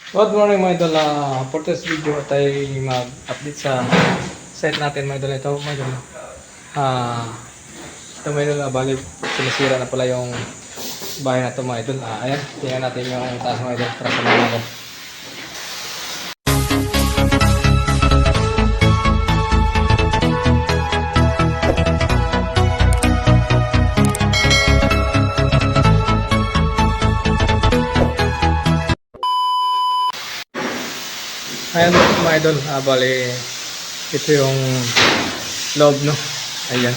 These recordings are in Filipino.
Good morning mga idol. For this video tayo mag-update sa site natin mga idol. Ito mga idol. Ah, ito mga idol. Bali, sinisira na pala yung bahay na ito mga idol. Ayan, tingnan natin yung taas mga idol. Para sa mga ako. Ayan mga idol. Bali, ito yung loob, no? Ayan.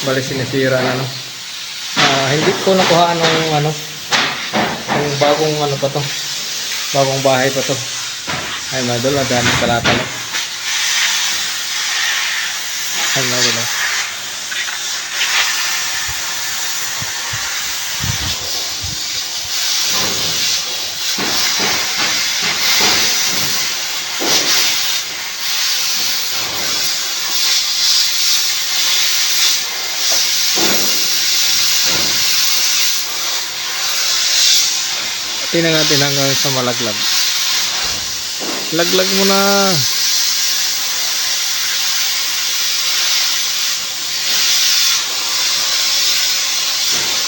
Bali, sinisira na, no? Hindi ko nakuhaan ng yung bagong pa to. Bagong bahay pa to. Ay mga idol, ang daming kalata, no? Ay mga idol, no? Tingnan natin hanggang sa malaglag. Laglag mo na.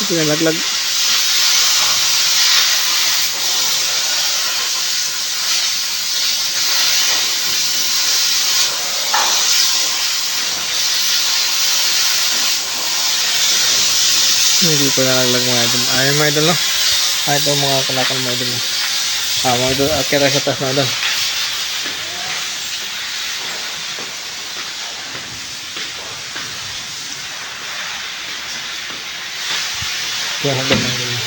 Tingnan laglag. Hindi pa nalaglag mga idol. Ayun mga idol, no? Ito mga kalakal mga idol. Mga idol, akira sa taas mga idol. Kaya hanggang mga idol.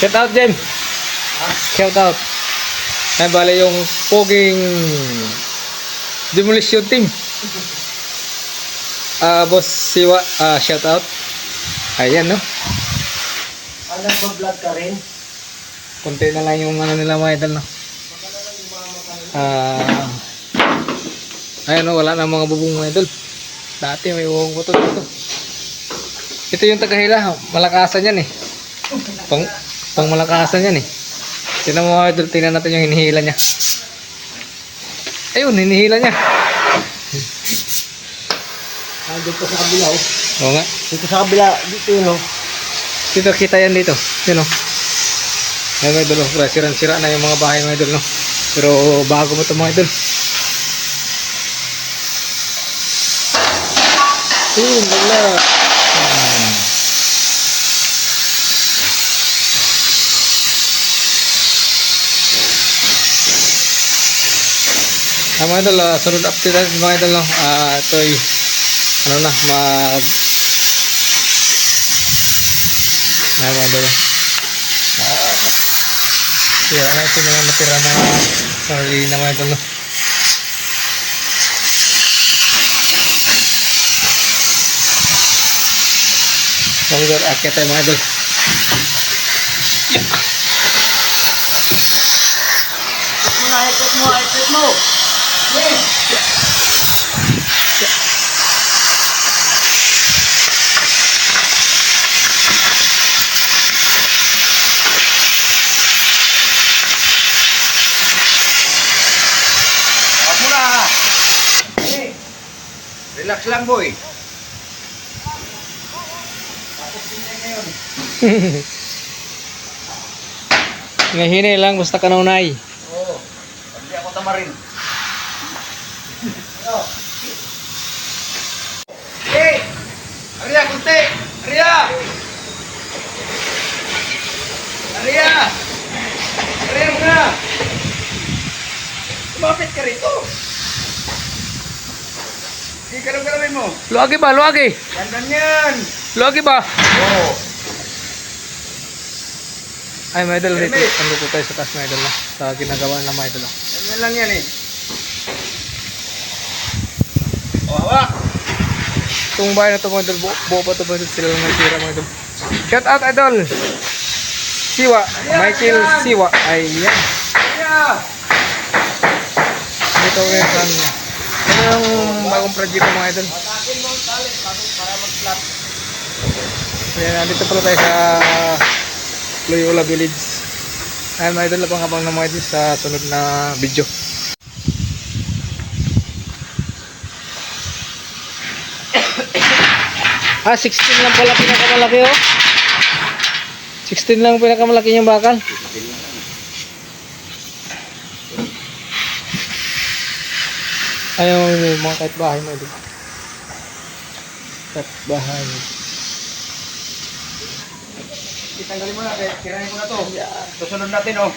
Shout out, Jem! Shout out! Ay, bali yung poging demolition team. Boss Siwa, shout out. Ayan, no? Nagpa-vlog ka rin? Kunti na lang yung nila mga idol, no? Ayan, no? Wala na mga bubong mga idol. Dati may bubong po ito. Ito yung tagahila. Malakasan yan eh. Pang malakasan yan eh. Tingnan mo mga idol. Tingnan natin yung hinihila niya. Ayun, hinihila niya. Dito sa kabila, oh. Oo nga. Dito sa kabila, dito yun, oh. Dito, kita yan dito. Yun, oh. Ayan mga idol, oh. Sira na yung mga bahay mga idol, no? Pero bago mo ito mga idol. Wala. Mga idol, sunod update natin mga idol, no? Ito'y mga idol, sira na ito mga natira na sarili na mga idol, no? Mga idol, akit tayo mga idol. Ikot mo. Yes. Muna. Hey. Relax lang, boy. Tapos din ngayon. Ngahini lang, basta kanunay. Oo. Hindi ako tamarin. Ano? Hey! Arya, kunti! Arya! Arya! Arya mo na! Kumapit ka rito! Hindi ka nang mo. Luagi ba? Luagi! Gandan yan! Luagi ba? Oo. Ay, mga idol, Hermes. dito. Andito tayo sa taas mga idol, no? Sa ginagawa ng mga idol, no? Ganyan lang yan eh. O, hawak! Itong bahay na ito mga idol, buo pa ito mga idol, sila lang nagsira mga idol. Shout out idol! Siwa, Michael Siwa. Ayan. Arya! Dito ngayon sa ano yung bagong project mga idol. Patakin mo ang tali para mag-flat. Ayan, nandito pala tayo sa Loyola Village. Ayan mga idol, abang-abang na mga idol sa sunod na video. 16 lang pala pinakamalaki oh. 16 lang pinakamalaki yung bakal. Ayaw yung mga kahit bahay mo dito. Kahit bahay. Itanggalin mo na, kirahin mo na to. Susunod natin, oh.